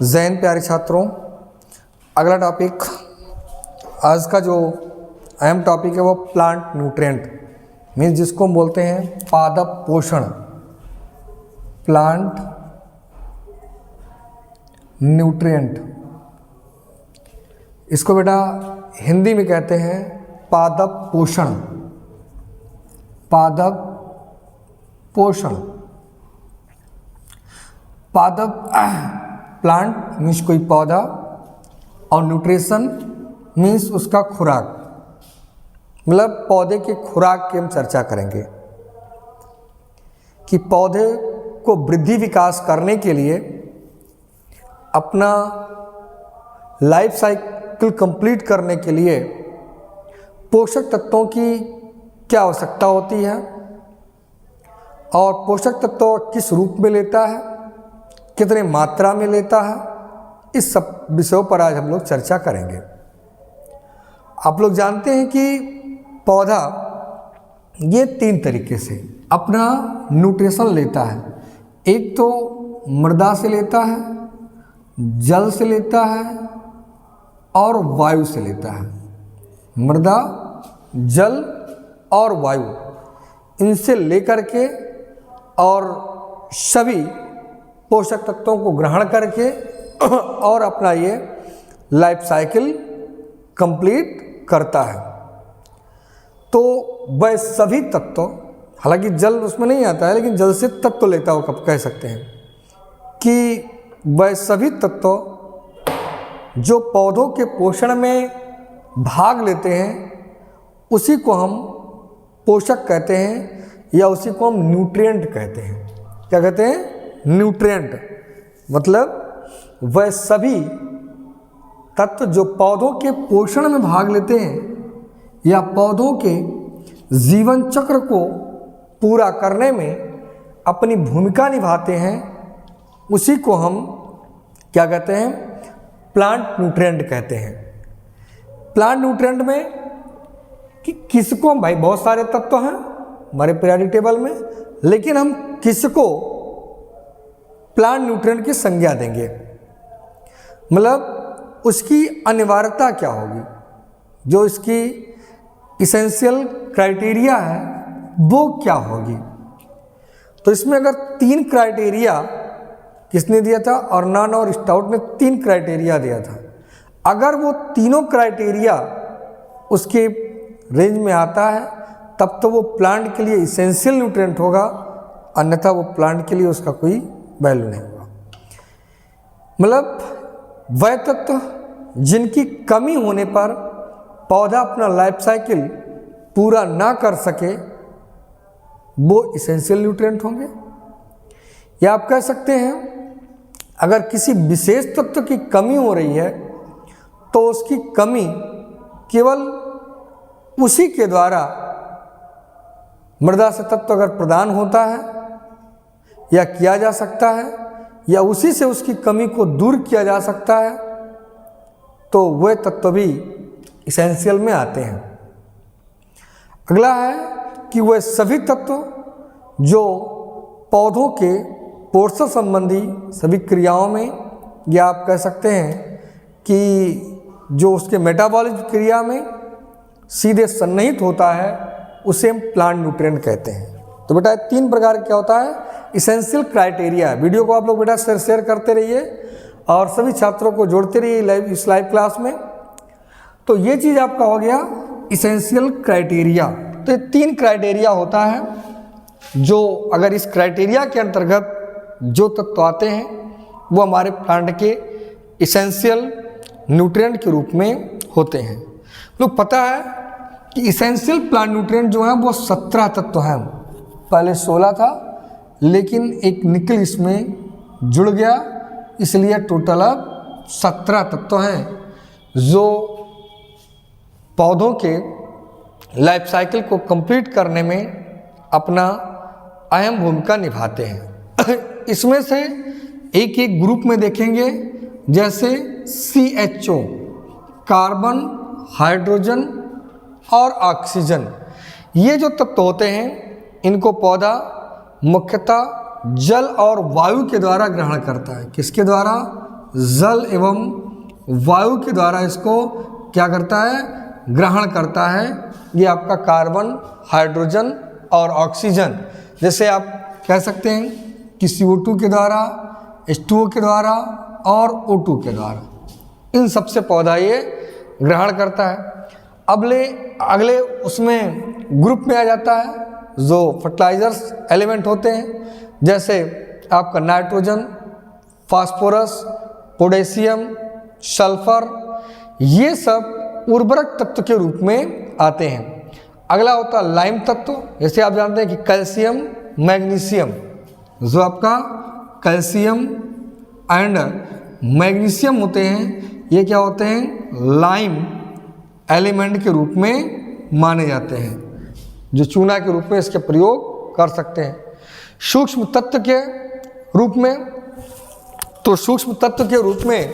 जैन प्यारे छात्रों, अगला टॉपिक, आज का जो अहम टॉपिक है वो प्लांट न्यूट्रिएंट मीन्स जिसको हम बोलते हैं पादप पोषण। प्लांट न्यूट्रिएंट, इसको बेटा हिंदी में कहते हैं पादप पोषण। पादप पोषण, पादप प्लांट मीन्स कोई पौधा और न्यूट्रिशन मीन्स उसका खुराक, मतलब पौधे के खुराक की हम चर्चा करेंगे कि पौधे को वृद्धि विकास करने के लिए, अपना लाइफ साइकिल कंप्लीट करने के लिए पोषक तत्वों की क्या आवश्यकता होती है और पोषक तत्व किस रूप में लेता है, कितने मात्रा में लेता है, इस सब विषयों पर आज हम लोग चर्चा करेंगे। आप लोग जानते हैं कि पौधा ये 3 तरीके से अपना न्यूट्रिशन लेता है। एक तो मृदा से लेता है, जल से लेता है और वायु से लेता है। मृदा, जल और वायु, इनसे लेकर के और सभी पोषक तत्वों को ग्रहण करके और अपना ये लाइफ साइकिल कंप्लीट करता है। तो वह सभी तत्व, हालांकि जल उसमें नहीं आता है, लेकिन जल से तत्व लेता हो कब कह सकते हैं कि वह सभी तत्व जो पौधों के पोषण में भाग लेते हैं उसी को हम पोषक कहते हैं या उसी को हम न्यूट्रिएंट कहते हैं। क्या कहते हैं? न्यूट्रिएंट। मतलब वह सभी तत्व जो पौधों के पोषण में भाग लेते हैं या पौधों के जीवन चक्र को पूरा करने में अपनी भूमिका निभाते हैं, उसी को हम क्या कहते हैं? प्लांट न्यूट्रिएंट कहते हैं। प्लांट न्यूट्रिएंट में कि किसको, भाई बहुत सारे तत्व हैं हमारे पीरियोडिक टेबल में, लेकिन हम किसको प्लांट न्यूट्रिएंट की संज्ञा देंगे, मतलब उसकी अनिवार्यता क्या होगी, जो इसकी इसेंशियल क्राइटेरिया है वो क्या होगी। तो इसमें अगर 3 क्राइटेरिया किसने दिया था? अर्नन और स्टाउट ने 3 क्राइटेरिया दिया था। अगर वो तीनों क्राइटेरिया उसके रेंज में आता है तब तो वो प्लांट के लिए इसेंशियल न्यूट्रिएंट होगा, अन्यथा वो प्लांट के लिए उसका कोई वैल्यू नहीं होगा। मतलब वह तत्व जिनकी कमी होने पर पौधा अपना लाइफ साइकिल पूरा ना कर सके वो इसेंशियल न्यूट्रिएंट होंगे। या आप कह सकते हैं अगर किसी विशेष तत्व की कमी हो रही है तो उसकी कमी केवल उसी के द्वारा मृदा से तत्व अगर प्रदान होता है या किया जा सकता है या उसी से उसकी कमी को दूर किया जा सकता है तो वह तत्व भी इसेंशियल में आते हैं। अगला है कि वह सभी तत्व जो पौधों के पोषण संबंधी सभी क्रियाओं में, या आप कह सकते हैं कि जो उसके मेटाबॉलिज्म क्रिया में सीधे सन्निहित होता है, उसे हम प्लांट न्यूट्रिएंट कहते हैं। तो बेटा 3 प्रकार क्या होता है? Essential criteria. वीडियो को आप लोग बेटा शेयर करते रहिए और सभी छात्रों को जोड़ते रहिए इस लाइव क्लास में। तो ये चीज़ आपका हो गया इसेंशियल क्राइटेरिया। तो ये 3 क्राइटेरिया होता है जो अगर इस क्राइटेरिया के अंतर्गत जो तत्व आते हैं वो हमारे प्लांट के इसेंशियल न्यूट्रिएंट के रूप में होते हैं। लोग पता है कि इसेंशियल प्लांट न्यूट्रिएंट जो है वो 17 तत्व हैं। पहले 16 था लेकिन एक निकल इसमें जुड़ गया, इसलिए टोटल अब 17 तत्व हैं जो पौधों के लाइफ साइकिल को कंप्लीट करने में अपना अहम भूमिका निभाते हैं। इसमें से एक एक ग्रुप में देखेंगे, जैसे CHO, कार्बन, हाइड्रोजन और ऑक्सीजन, ये जो तत्व होते हैं इनको पौधा मुख्यतः जल और वायु के द्वारा ग्रहण करता है। किसके द्वारा? जल एवं वायु के द्वारा इसको क्या करता है, ग्रहण करता है। ये आपका कार्बन, हाइड्रोजन और ऑक्सीजन, जैसे आप कह सकते हैं कि CO2 के द्वारा, H2O के द्वारा और O2 के द्वारा, इन सबसे पौधा ये ग्रहण करता है। अगले उसमें ग्रुप में आ जाता है जो फर्टिलाइजर्स एलिमेंट होते हैं, जैसे आपका नाइट्रोजन, फास्फोरस, पोटेशियम, सल्फर, ये सब उर्वरक तत्व के रूप में आते हैं। अगला होता है लाइम तत्व, जैसे आप जानते हैं कि कैल्शियम, मैग्नीशियम, जो आपका कैल्शियम एंड मैग्नीशियम होते हैं, ये क्या होते हैं, लाइम एलिमेंट के रूप में माने जाते हैं, जो चूना के रूप में इसके प्रयोग कर सकते हैं। सूक्ष्म तत्व के रूप में, तो सूक्ष्म तत्व के रूप में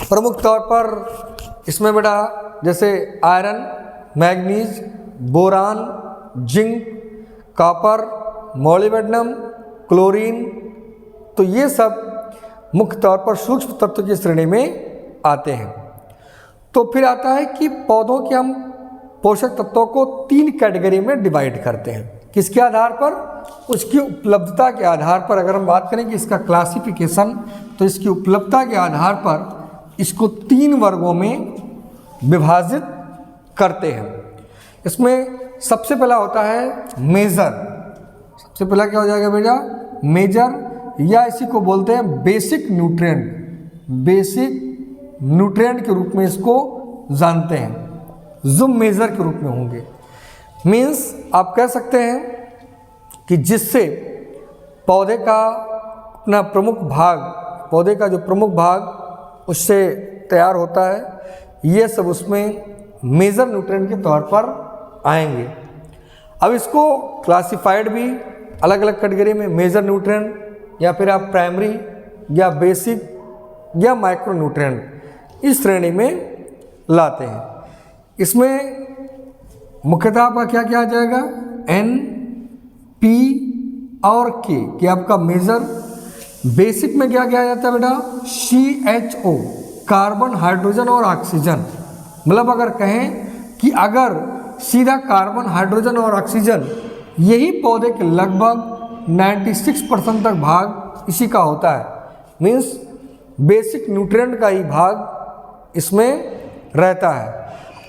प्रमुख तौर पर इसमें बेटा जैसे iron, manganese, boron, zinc, copper, molybdenum, chlorine, तो ये सब मुख्य तौर पर सूक्ष्म तत्व की श्रेणी में आते हैं। तो फिर आता है कि पौधों के हम पोषक तत्वों को 3 कैटेगरी में डिवाइड करते हैं। किसके आधार पर? उसकी उपलब्धता के आधार पर। अगर हम बात करें कि इसका क्लासिफिकेशन, तो इसकी उपलब्धता के आधार पर इसको 3 वर्गों में विभाजित करते हैं। इसमें सबसे पहला होता है मेजर। सबसे पहला क्या हो जाएगा बेटा? मेजर, या इसी को बोलते हैं बेसिक न्यूट्रिएंट। बेसिक न्यूट्रिएंट के रूप में इसको जानते हैं, जो मेजर के रूप में होंगे। मीन्स आप कह सकते हैं कि जिससे पौधे का अपना प्रमुख भाग, पौधे का जो प्रमुख भाग उससे तैयार होता है, ये सब उसमें मेजर न्यूट्रिएंट के तौर पर आएंगे। अब इसको क्लासिफाइड भी अलग अलग कैटेगरी में, मेजर न्यूट्रिएंट, या फिर आप प्राइमरी या बेसिक या माइक्रो न्यूट्रिएंट, इस श्रेणी में लाते हैं। इसमें मुख्यतः आपका क्या क्या आ जाएगा? N, P और K, कि आपका मेजर। बेसिक में क्या क्या आ जाता है बेटा? CHO, कार्बन, हाइड्रोजन और ऑक्सीजन। मतलब अगर कहें कि अगर सीधा कार्बन, हाइड्रोजन और ऑक्सीजन, यही पौधे के लगभग 96% तक भाग इसी का होता है। मीन्स बेसिक न्यूट्रिएंट का ही भाग इसमें रहता है।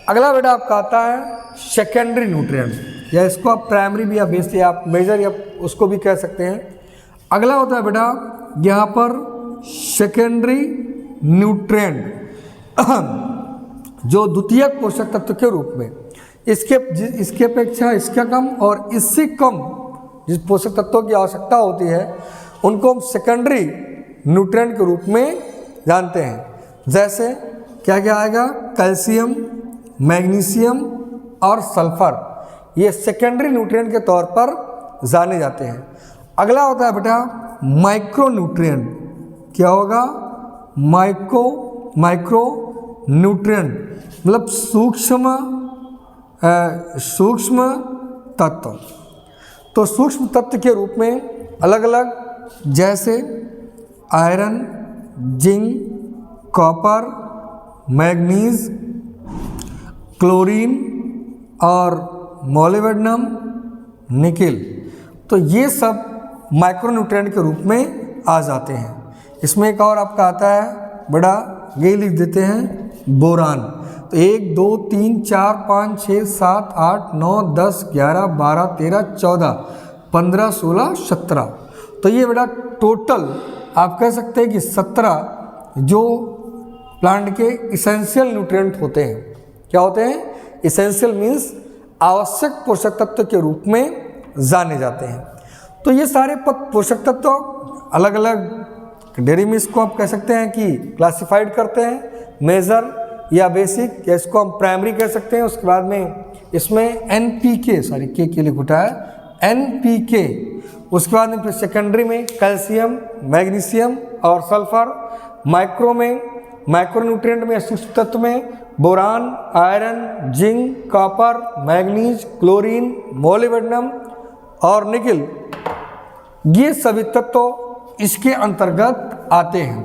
अगला बेटा आपका आता है सेकेंडरी न्यूट्रिएंट, या इसको आप प्राइमरी भी या बेसिक या आप मेजर या उसको भी कह सकते हैं। अगला होता है बेटा यहाँ पर सेकेंडरी न्यूट्रिएंट, जो द्वितीयक पोषक तत्व के रूप में, इसके अपेक्षा इसका कम और इससे कम जिस पोषक तत्वों की आवश्यकता होती है, उनको हम सेकेंडरी न्यूट्रिएंट के रूप में जानते हैं। जैसे क्या क्या आएगा? कैल्शियम, मैग्नीशियम और सल्फर, ये सेकेंडरी न्यूट्रिएंट के तौर पर जाने जाते हैं। अगला होता है बेटा माइक्रो न्यूट्रिएंट। क्या होगा? माइक्रो न्यूट्रिएंट, मतलब सूक्ष्म तत्व। तो सूक्ष्म तत्व के रूप में अलग अलग, जैसे iron, zinc, copper, manganese, chlorine और मोलिब्डेनम, निकेल, तो ये सब माइक्रो न्यूट्रिएंट के रूप में आ जाते हैं। इसमें एक और आपका आता है बड़ा, ये लिख देते हैं बोरान। तो 1 2 3 4 5 6 7 8 9 10 11 12 13 14 15 16 17, तो ये बेटा टोटल आप कह सकते हैं कि 17 जो प्लांट के इसेंशियल न्यूट्रिएंट होते हैं। क्या होते हैं? इसेंशियल मीन्स आवश्यक पोषक तत्व के रूप में जाने जाते हैं। तो ये सारे पोषक तत्व अलग अलग कैटेगरी में इसको आप कह सकते हैं कि क्लासिफाइड करते हैं, मेजर या बेसिक, या इसको हम प्राइमरी कह सकते हैं। उसके बाद में इसमें NPK, सॉरी के लिख उठा है, NPK। उसके बाद में फिर सेकेंडरी में कैल्शियम, मैग्नीशियम और सल्फर। माइक्रो में, माइक्रो न्यूट्रिएंट में, सूक्ष्म तत्व में boron, iron, zinc, copper, manganese, chlorine, molybdenum और निकेल, ये सभी तत्व इसके अंतर्गत आते हैं।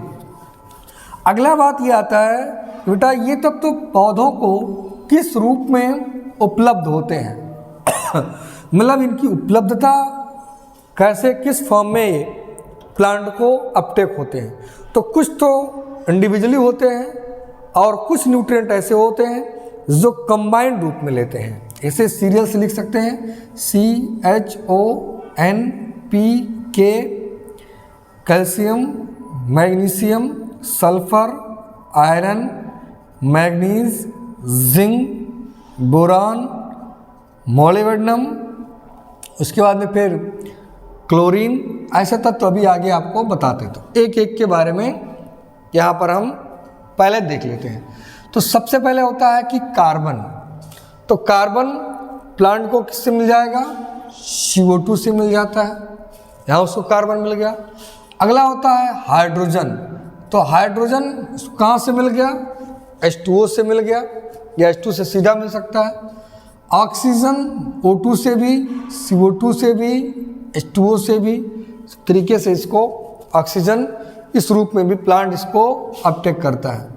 अगला बात ये आता है बेटा, ये तत्व तो पौधों को किस रूप में उपलब्ध होते हैं मतलब इनकी उपलब्धता कैसे, किस फॉर्म में ये प्लांट को अपटेक होते हैं। तो कुछ तो इंडिविजुअली होते हैं और कुछ न्यूट्रिएंट ऐसे होते हैं जो कंबाइंड रूप में लेते हैं। ऐसे सीरियल से लिख सकते हैं CHONPK, calcium, magnesium, sulphur, iron, manganese, zinc, boron, molybdenum, उसके बाद में फिर क्लोरीन, ऐसे तत्व अभी आगे आपको बताते। तो एक एक के बारे में यहाँ पर हम पहले देख लेते हैं। तो सबसे पहले होता है कि कार्बन। तो कार्बन प्लांट को किससे मिल जाएगा? CO2 से मिल जाता है, यहाँ उसको कार्बन मिल गया। अगला होता है हाइड्रोजन। तो हाइड्रोजन कहाँ से मिल गया? H2O से मिल गया, या H2 से सीधा मिल सकता है। ऑक्सीजन O2 से भी, CO2 से भी, H2O से भी, तरीके से इसको ऑक्सीजन इस रूप में भी प्लांट इसको अपटेक करता है।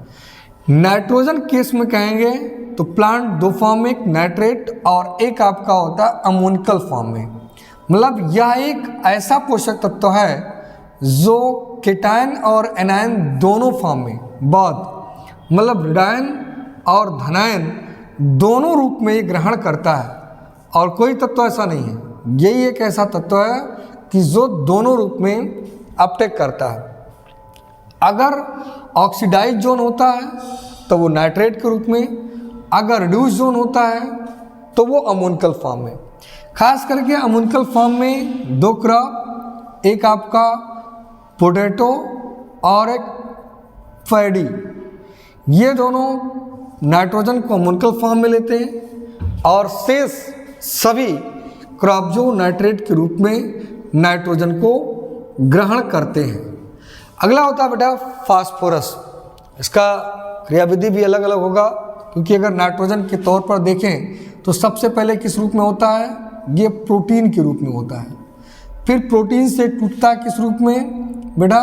नाइट्रोजन केस में कहेंगे तो प्लांट दो फॉर्म में, एक नाइट्रेट और एक आपका होता है अमोनिकल फॉर्म में। मतलब यह एक ऐसा पोषक तत्व है जो केटायन और एनायन दोनों फॉर्म में, बहुत मतलब ऋणायन और धनायन दोनों रूप में ये ग्रहण करता है, और कोई तत्व ऐसा नहीं है। यही एक ऐसा तत्व है कि जो दोनों रूप में अपटेक करता है। अगर ऑक्सीडाइज जोन होता है तो वो नाइट्रेट के रूप में, अगर रिड्यूस जोन होता है तो वो अमोनिकल फॉर्म में। खास करके अमोनिकल फॉर्म में दो क्रॉप, एक आपका पोटैटो और एक पैडी, ये दोनों नाइट्रोजन को अमोनिकल फॉर्म में लेते हैं, और शेष सभी क्रॉप जो नाइट्रेट के रूप में नाइट्रोजन को ग्रहण करते हैं। अगला होता है बेटा फास्फोरस। इसका क्रियाविधि भी अलग अलग होगा, क्योंकि अगर नाइट्रोजन के तौर पर देखें तो सबसे पहले किस रूप में होता है? ये प्रोटीन के रूप में होता है। फिर प्रोटीन से टूटता है किस रूप में बेटा?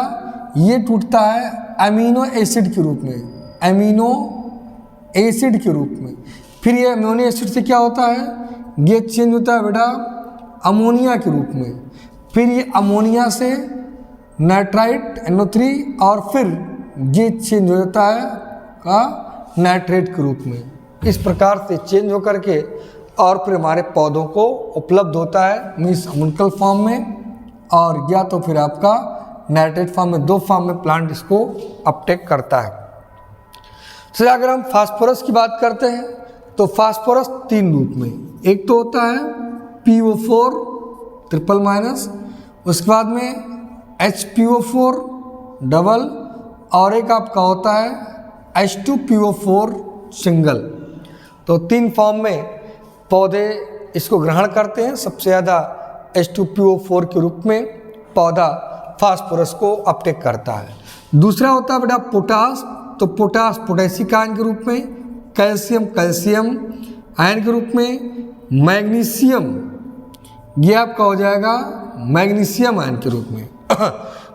ये टूटता है अमीनो एसिड के रूप में, अमीनो एसिड के रूप में। फिर ये अमीनो एसिड से क्या होता है? ये चेंज होता है बेटा अमोनिया के रूप में। फिर ये अमोनिया से नाइट्राइट NO3, और फिर ये चेंज हो जाता है का नाइट्रेट के रूप में। इस प्रकार से चेंज होकर के और फिर हमारे पौधों को उपलब्ध होता है, मीन्स अमोनिकल फॉर्म में, और या तो फिर आपका नाइट्रेट फॉर्म में। दो फॉर्म में प्लांट इसको अपटेक करता है। तो अगर हम फास्फोरस की बात करते हैं तो फास्फोरस तीन रूप में, एक तो होता है PO4 ट्रिपल माइनस, उसके बाद में HPO4 डबल, और एक आपका होता है H2PO4 सिंगल। तो तीन फॉर्म में पौधे इसको ग्रहण करते हैं। सबसे ज़्यादा H2PO4 के रूप में पौधा फास्फोरस को अपटेक करता है। दूसरा होता है बेटा पोटास। तो पोटास पोटेशिक आयन के रूप में, कैल्शियम कैल्शियम आयन के रूप में, मैग्नीशियम ये आपका हो जाएगा मैग्नीशियम आयन के रूप में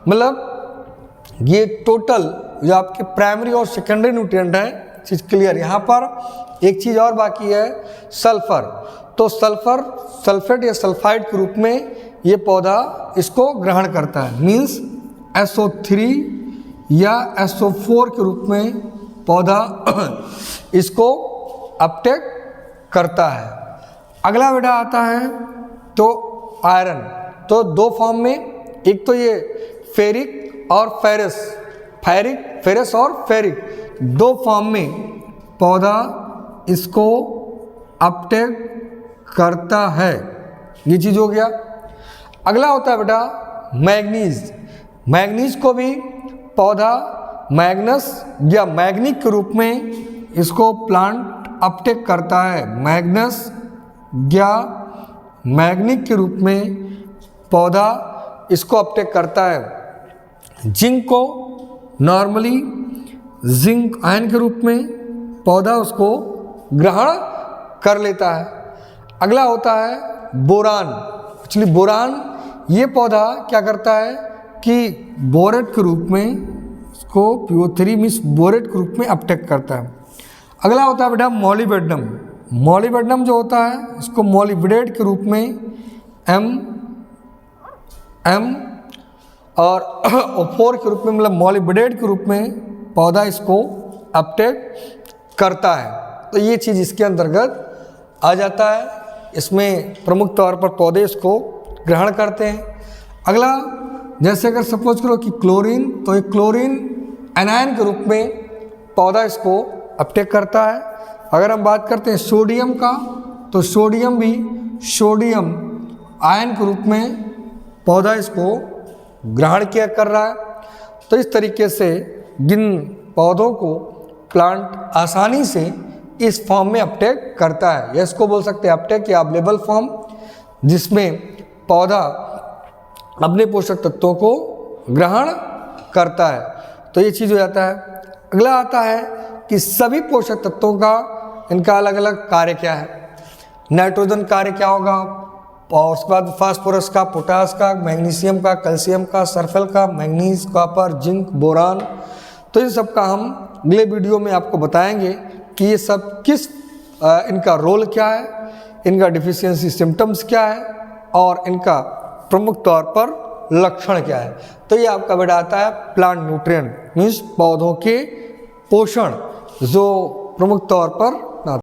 मतलब ये टोटल जो आपके प्राइमरी और सेकेंडरी न्यूट्रिएंट हैं, चीज़ क्लियर। यहाँ पर एक चीज़ और बाकी है, सल्फर। तो सल्फर सल्फेट या सल्फाइड के रूप में ये पौधा इसको ग्रहण करता है, मीन्स SO3 या SO4 के रूप में पौधा इसको अपटेक करता है। अगला बेटा आता है तो आयरन। तो दो फॉर्म में, एक तो ये फेरिक और फेरस, फेरस और फेरिक, दो फॉर्म में पौधा इसको अपटेक करता है। ये चीज़ हो गया। अगला होता है बेटा मैग्नीज। मैग्नीज को भी पौधा मैग्नस या मैग्निक के रूप में इसको प्लांट अपटेक करता है। मैग्नस या मैग्निक के रूप में पौधा इसको अपटेक करता है। जिंक को नॉर्मली जिंक आयन के रूप में पौधा उसको ग्रहण कर लेता है। अगला होता है बोरान। एक्चुअली बोरान ये पौधा क्या करता है कि बोरेट के रूप में इसको PO3 मीन्स बोरेट के रूप में अपटेक करता है। अगला होता है बेटा मॉलिबेडनम। मॉलिबेडनम जो होता है इसको मॉलिबेडेट के रूप में M और O4 के रूप में मतलब मॉलिबेडेट के रूप में पौधा इसको अपटेक करता है। तो ये चीज़ इसके अंतर्गत आ जाता है। इसमें प्रमुख तौर पर पौधे इसको ग्रहण करते हैं। अगला जैसे अगर सपोज करो कि क्लोरीन, तो एक क्लोरीन एनायन के रूप में पौधा इसको अपटेक करता है। अगर हम बात करते हैं सोडियम का, तो सोडियम भी सोडियम आयन के रूप में पौधा इसको ग्रहण किया कर रहा है। तो इस तरीके से जिन पौधों को प्लांट आसानी से इस फॉर्म में अपटेक करता है, या इसको बोल सकते हैं अपटेक या अवेलेबल फॉर्म, जिसमें पौधा अपने पोषक तत्वों को ग्रहण करता है। तो ये चीज़ हो जाता है। अगला आता है कि सभी पोषक तत्वों का इनका अलग अलग कार्य क्या है। नाइट्रोजन कार्य क्या होगा, और उसके बाद फास्फोरस का, पोटास का, मैग्नीशियम का, कैल्शियम का, सल्फर का, मैग्नीज, कॉपर, जिंक, बोरान। तो इन सब का हम अगले वीडियो में आपको बताएंगे कि ये सब किस इनका रोल क्या है, इनका डिफिशियंसी सिम्टम्स क्या है और इनका प्रमुख तौर पर लक्षण क्या है। तो ये आपका बेटा आता है प्लांट न्यूट्रिएंट मीन्स पौधों के पोषण, जो प्रमुख तौर पर